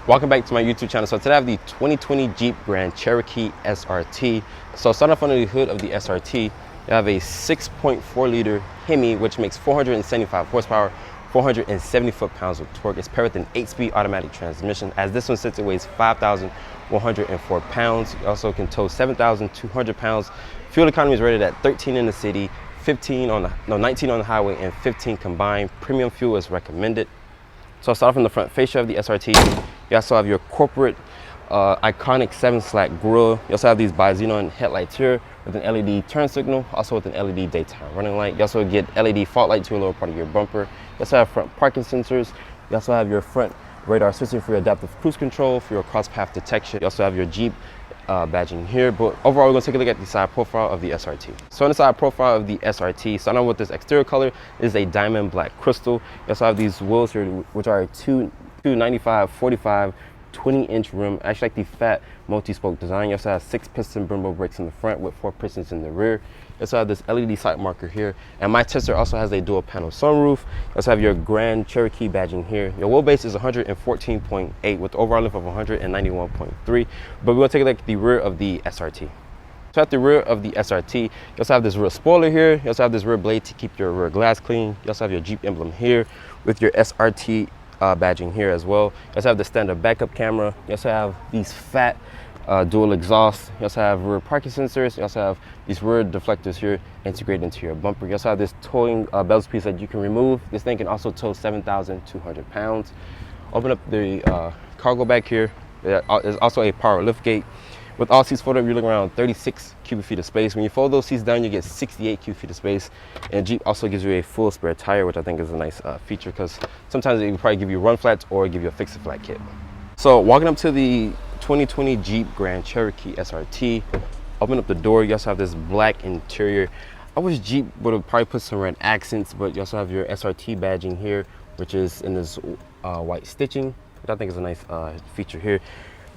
Welcome back to my YouTube channel. So today I have the 2020 Jeep Grand Cherokee SRT. So starting off under the hood of the SRT, you have a 6.4 liter Hemi, which makes 475 horsepower, 470 foot-pounds of torque. It's paired with an 8-speed automatic transmission. As this one sits, it weighs 5,104 pounds. You also can tow 7,200 pounds. Fuel economy is rated at 13 in the city, 19 on the highway, and 15 combined. Premium fuel is recommended. So I'll start off in the front fascia of the SRT. You also have your corporate iconic 7-slat grille. You also have these bi-xenon headlights here with an LED turn signal, also with an LED daytime running light. You also get LED fog light to the lower part of your bumper. You also have front parking sensors. You also have your front radar system for your adaptive cruise control, for your cross path detection. You also have your Jeep badging here. But overall, we're going to take a look at the side profile of the SRT. So on the side profile of the SRT, starting with this exterior color is a diamond black crystal. You also have these wheels here, which are a 295/45 20-inch rim. I actually like the fat multi-spoke design. You also have 6-piston Brembo brakes in the front with 4 pistons in the rear. You also have this LED sight marker here, and my Tester also has a dual panel sunroof. You also have your Grand Cherokee badging here. Your wheelbase is 114.8 with the overall length of 191.3. But we're going to take a look at the rear of the SRT. So at the rear of the SRT, you also have this rear spoiler here. You also have this rear blade to keep your rear glass clean. You also have your Jeep emblem here with your SRT badging here as well. You also have the standard backup camera. You also have these fat dual exhausts. You also have rear parking sensors. You also have these rear deflectors here integrated into your bumper. You also have this towing belts piece that you can remove. This thing can also tow 7,200 pounds. Open up the cargo bag here. There's also a power lift gate. With all seats folded up, you're looking around 36 cubic feet of space. When you fold those seats down, you get 68 cubic feet of space. And Jeep also gives you a full spare tire, which I think is a nice feature, because sometimes it will probably give you run flats or give you a fix-it-flat kit. So walking up to the 2020 Jeep Grand Cherokee SRT, open up the door. You also have this black interior. I wish Jeep would have probably put some red accents, but you also have your SRT badging here, which is in this white stitching, which I think is a nice feature here.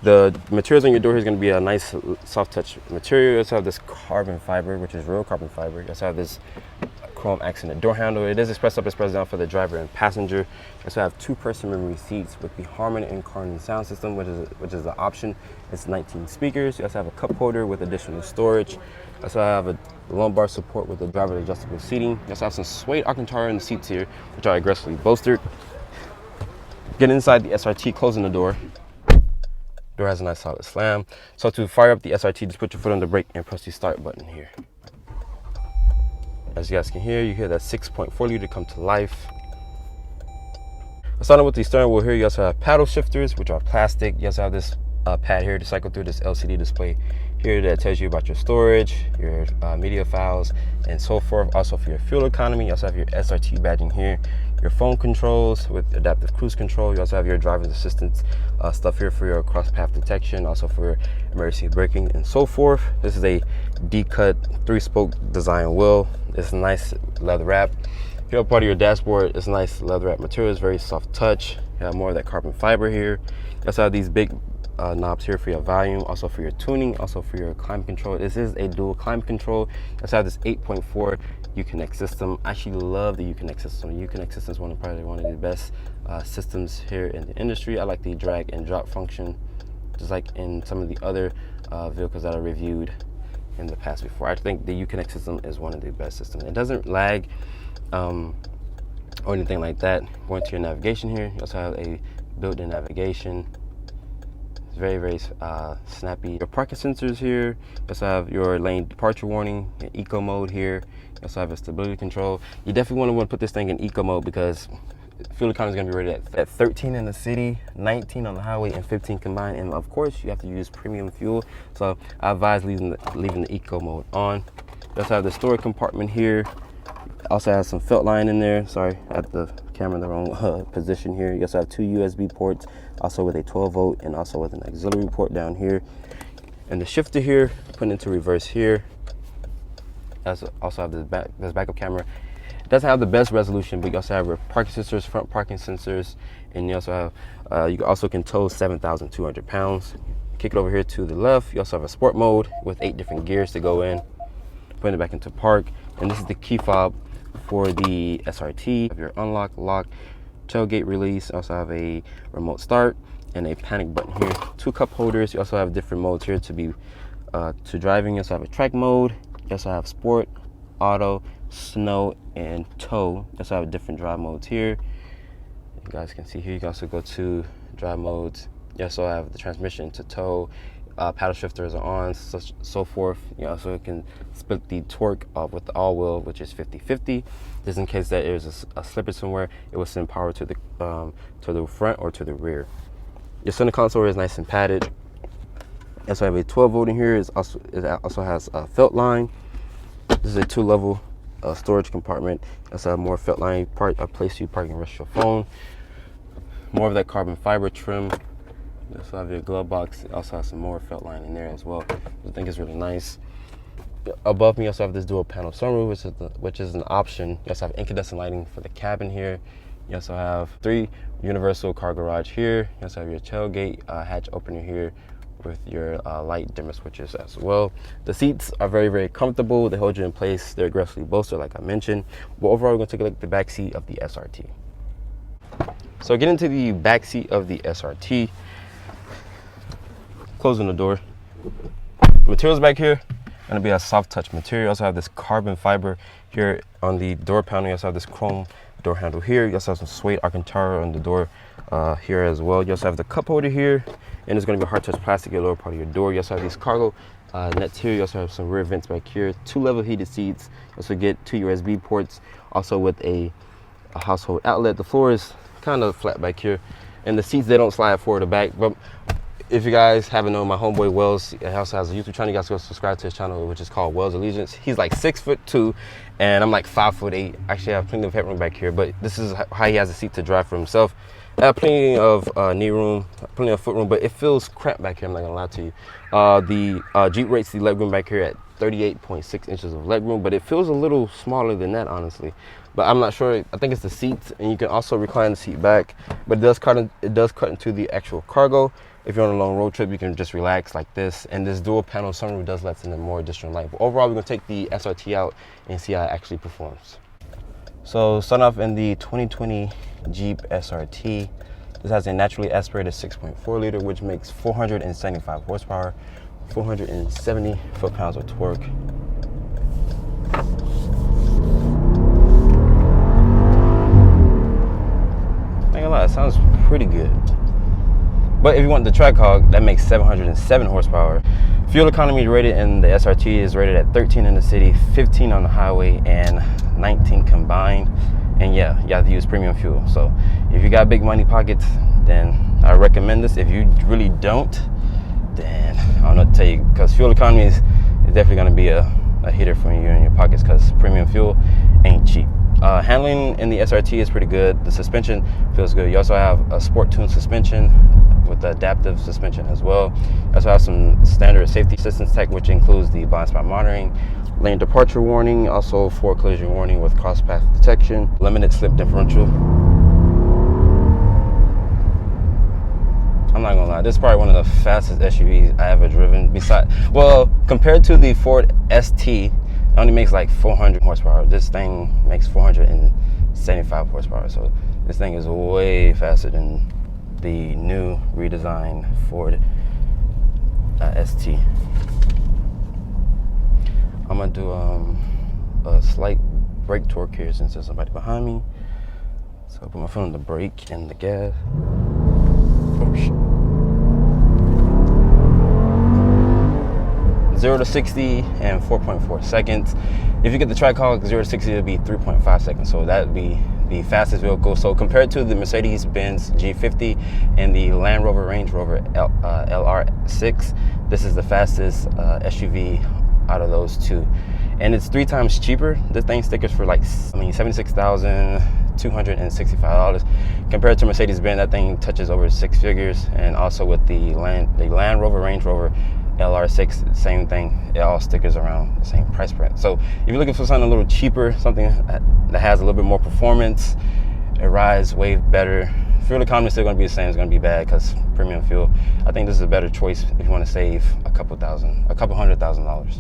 The materials on your door here is going to be a nice soft touch material. You also have this carbon fiber, which is real carbon fiber. You also have this chrome accented door handle. It is express up, express down for the driver and passenger. You also have 2-person memory seats with the Harman and Kardon sound system, which is the option. It's 19 speakers. You also have a cup holder with additional storage. You also have a lumbar support with the driver adjustable seating. You also have some suede Alcantara in the seats here, which are aggressively bolstered. Get inside the SRT, closing the door. Door has a nice solid slam. So to fire up the SRT, just put your foot on the brake and press the start button here. As you guys can hear, you hear that 6.4 liter come to life. Starting with the steering wheel here, you also have paddle shifters, which are plastic. You also have this pad here to cycle through this LCD display here that tells you about your storage, your media files, and so forth. Also for your fuel economy, you also have your SRT badging here, your phone controls with adaptive cruise control. You also have your driver's assistance stuff here for your cross path detection, also for your emergency braking and so forth. This is a D-cut 3-spoke design wheel. It's a nice leather wrap. Here, part of your dashboard is nice leather wrap material. It's very soft touch. You have more of that carbon fiber here. You also have these big knobs here for your volume, also for your tuning, also for your climate control. This is a dual climate control. You also have this 8.4 Uconnect system. I actually love the Uconnect system. The Uconnect system is probably one of the best systems here in the industry. I like the drag and drop function, just like in some of the other vehicles that I reviewed in the past before. I think the Uconnect system is one of the best systems. It doesn't lag or anything like that. Going to your navigation here, you also have a built-in navigation. It's very, very snappy. Your parking sensors here. You also have your lane departure warning, your eco mode here. You also have a stability control. You definitely want to put this thing in eco mode because fuel economy is going to be rated at 13 in the city, 19 on the highway, and 15 combined. And of course, you have to use premium fuel. So I advise leaving the eco mode on. You also have the storage compartment here. Also has some felt line in there. Sorry, I had the camera in the wrong position here. You also have 2 USB ports, also with a 12-volt and also with an auxiliary port down here. And the shifter here, put into reverse here. Also have this backup camera. It doesn't have the best resolution, but you also have parking sensors, front parking sensors, and you also have you also can tow 7,200 pounds. Kick it over here to the left. You also have a sport mode with 8 different gears to go in. Putting it back into park, and this is the key fob for the SRT. You have your unlock, lock, tailgate release. Also have a remote start. and a panic button here. 2 cup holders. You also have different modes here to be to driving. You also have a track mode. You also have sport, auto, snow, and tow. You also have different drive modes here. You guys can see here. You can also go to drive modes. You also have the transmission to tow. Paddle shifters are on, so forth. You also can split the torque with the all-wheel, which is 50-50. Just in case that there's a slippage somewhere, it will send power to the front or to the rear. Your center console is nice and padded. And so I have a 12 volt in here. It also has a felt line. This is a 2-level storage compartment. You also have more felt line, a place you park and rest your phone. More of that carbon fiber trim. You also have your glove box. It also has some more felt line in there as well. I think it's really nice. Above me, you also have this dual panel sunroof, which is an option. You also have incandescent lighting for the cabin here. You also have 3 universal car garage here. You also have your tailgate hatch opener here with your light dimmer switches as well. The seats are very, very comfortable. They hold you in place. They're aggressively bolstered, like I mentioned. But overall, we're going to take a look at the back seat of the SRT. So get into the back seat of the SRT. Closing the door. Materials back here going to be a soft touch material. You also have this carbon fiber here on the door panel. You also have this chrome door handle here. You also have some suede Alcantara on the door here as well. You also have the cup holder here, and it's going to be hard touch plastic at the lower part of your door. You also have these cargo nets here. You also have some rear vents back here. 2 level heated seats. You also get 2 USB ports, also with a household outlet. The floor is kind of flat back here, and the seats, they don't slide forward or back. But if you guys haven't known, my homeboy Wells also has a YouTube channel. You guys go subscribe to his channel, which is called Wells Allegiance. He's like 6'2", and I'm like 5'8". Actually, I have plenty of headroom back here, but this is how he has a seat to drive for himself. I have plenty of knee room, plenty of foot room, but it feels cramped back here, I'm not gonna lie to you. The Jeep rates the legroom back here at 38.6 inches of legroom, but it feels a little smaller than that, honestly. But I'm not sure. I think it's the seats, and you can also recline the seat back, but it does cut into the actual cargo. If you're on a long road trip, you can just relax like this. And this dual panel sunroof does let in more additional light. But overall, we're gonna take the SRT out and see how it actually performs. So starting off in the 2020 Jeep SRT, this has a naturally aspirated 6.4 liter, which makes 475 horsepower, 470 foot-pounds of torque. Not gonna lie, it sounds pretty good. But if you want the TrackHawk, that makes 707 horsepower. Fuel economy rated in the SRT is rated at 13 in the city, 15 on the highway, and 19 combined. And yeah, you have to use premium fuel. So if you got big money pockets, then I recommend this. If you really don't, then I don't know what to tell you, because fuel economy is definitely going to be a hitter for you in your pockets, because premium fuel ain't cheap. Handling in the SRT is pretty good. The suspension feels good. You also have a sport tune suspension with the adaptive suspension as well. You also have some standard safety assistance tech, which includes the blind spot monitoring, lane departure warning, also forward collision warning with cross path detection, limited slip differential. I'm not gonna lie, this is probably one of the fastest SUVs I ever driven. Well, compared to the Ford ST, it only makes like 400 horsepower. This thing makes 475 horsepower. So this thing is way faster than the new redesigned Ford ST. I'm gonna do a slight brake torque here since there's somebody behind me. So I put my foot on the brake and the gas. Oh shit. 0 to 60 in 4.4 seconds. If you get the TrackHawk, 0 to 60 it'll be 3.5 seconds. So that'd be the fastest vehicle. So compared to the Mercedes-Benz G50 and the Land Rover Range Rover LR6, this is the fastest SUV out of those two. And it's 3 times cheaper. This thing stickers for like, $76,265. Compared to Mercedes-Benz, that thing touches over 6 figures. And also with the Land Rover Range Rover LR6, same thing. It all stickers around the same price point. So if you're looking for something a little cheaper, something that has a little bit more performance, it rides way better. Fuel economy is still going to be the same. It's going to be bad because premium fuel. I think this is a better choice if you want to save a couple $100,000.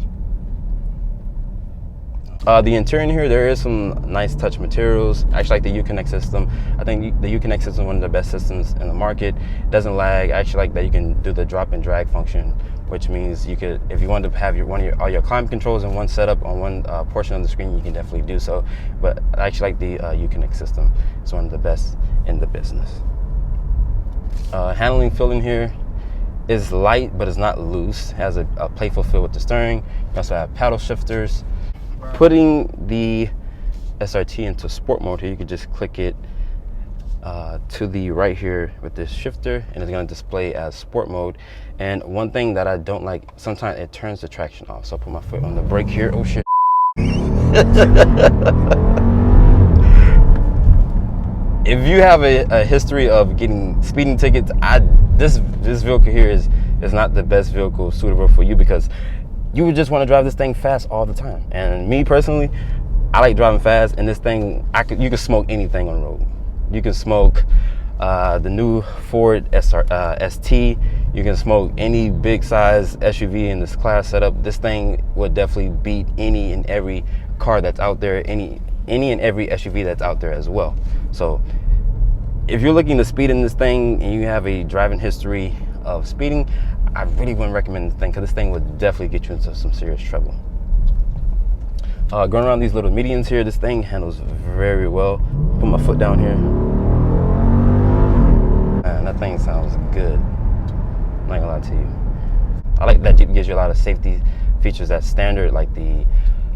The interior here, there is some nice touch materials. I actually like the Uconnect system. I think the Uconnect system is one of the best systems in the market. It doesn't lag. I actually like that you can do the drop and drag function, which means you could, if you want to have all your climate controls in one setup on one portion of the screen, you can definitely do so. But I actually like the Uconnect system. It's one of the best in the business. Handling feel in here is light, but it's not loose. It has a playful feel with the steering. You also have paddle shifters. Putting the SRT into sport mode here, you can just click it to the right here with this shifter, and it's going to display as sport mode. And one thing that I don't like, sometimes it turns the traction off. So I'll put my foot on the brake here. Oh shit. If you have a history of getting speeding tickets, this vehicle here is not the best vehicle suitable for you, because you would just want to drive this thing fast all the time. And me personally, I like driving fast, and this thing, you can smoke anything on the road. You can smoke the new Ford ST. You can smoke any big size SUV in this class setup. This thing would definitely beat any and every car that's out there, any and every SUV that's out there as well. So if you're looking to speed in this thing and you have a driving history of speeding, I really wouldn't recommend this thing, because this thing would definitely get you into some serious trouble. Going around these little medians here, this thing handles very well. Put my foot down here. Man, that thing sounds good. I'm not gonna lie to you. I like that Jeep gives you a lot of safety features that's standard, like the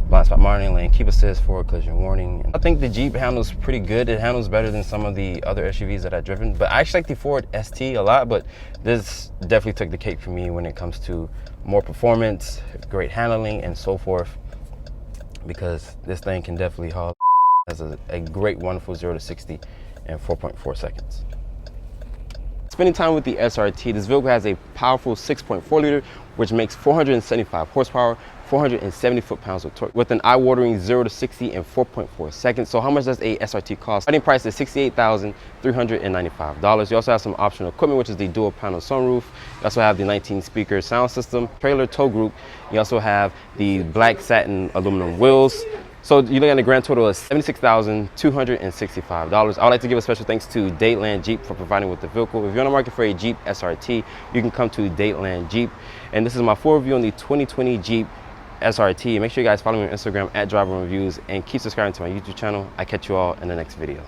blind spot monitoring, lane keep assist, forward collision warning. I think the Jeep handles pretty good. It handles better than some of the other SUVs that I've driven. But I actually like the Ford ST a lot, but this definitely took the cake for me when it comes to more performance, great handling, and so forth, because this thing can definitely haul. Has a great, wonderful 0 to 60 in 4.4 seconds. Spending time with the SRT, this vehicle has a powerful 6.4 liter, which makes 475 horsepower, 470 foot-pounds of torque, with an eye-watering 0 to 60 in 4.4 seconds. So how much does a SRT cost? Starting price is $68,395. You also have some optional equipment, which is the dual panel sunroof. You also have the 19-speaker sound system, trailer tow group. You also have the black satin aluminum wheels. So you're looking at a grand total of $76,265. I would like to give a special thanks to Dadeland Jeep for providing with the vehicle. If you're on the market for a Jeep SRT, you can come to Dadeland Jeep. And this is my full review on the 2020 Jeep SRT. Make sure you guys follow me on Instagram @DriverReviews, and keep subscribing to my YouTube channel. I catch you all in the next video.